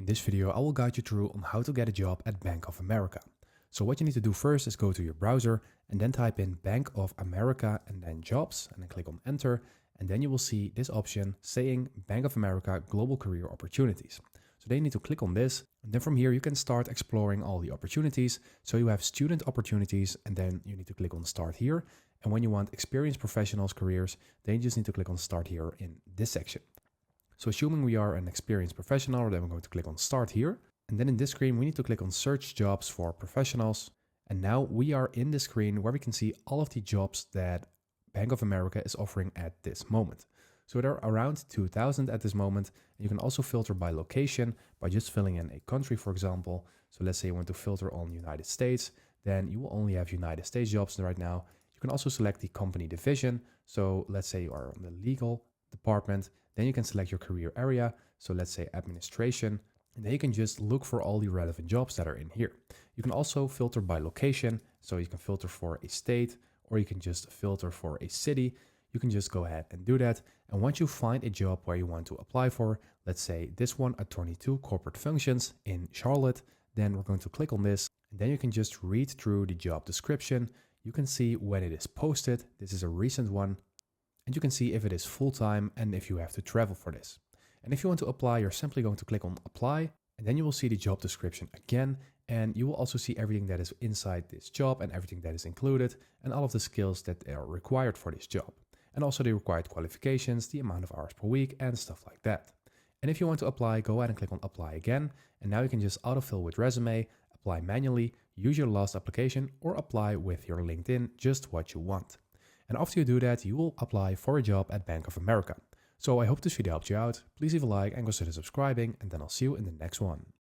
this video, I will guide you through on how to get a job at Bank of America. So what you need to do first is go to your browser and then type in Bank of America and then jobs and then click on enter. And then you will see this option saying Bank of America Global Career Opportunities. So then you need to click on this. And then from here, you can start exploring all the opportunities. So you have student opportunities and then you need to click on start here. And when you want experienced professionals careers, then you just need to click on start here in this section. So assuming we are an experienced professional, then we're going to click on start here. And then in this screen, we need to click on search jobs for professionals. And now we are in the screen where we can see all of the jobs that Bank of America is offering at this moment. So there are around 2,000 at this moment. And you can also filter by location by just filling in a country, for example. So let's say you want to filter on United States, then you will only have United States jobs right now. You can also select the company division. So let's say you are on the legal department, then you can select your career area. So let's say administration, and then you can just look for all the relevant jobs that are in here. You can also filter by location. So you can filter for a state, or you can just filter for a city. You can just go ahead and do that. And once you find a job where you want to apply for, let's say this one at 22 corporate functions in Charlotte, then we're going to click on this. And then you can just read through the job description. You can see when it is posted. This is a recent one. And you can see if it is full-time and if you have to travel for this. And if you want to apply, you're simply going to click on apply. And then you will see the job description again. And you will also see everything that is inside this job and everything that is included and all of the skills that are required for this job. And also the required qualifications, the amount of hours per week and stuff like that. And if you want to apply, go ahead and click on apply again. And now you can just autofill with resume, apply manually, use your last application, or apply with your LinkedIn, just what you want. And after you do that, you will apply for a job at Bank of America. So I hope this video helped you out. Please leave a like and consider subscribing, and then I'll see you in the next one.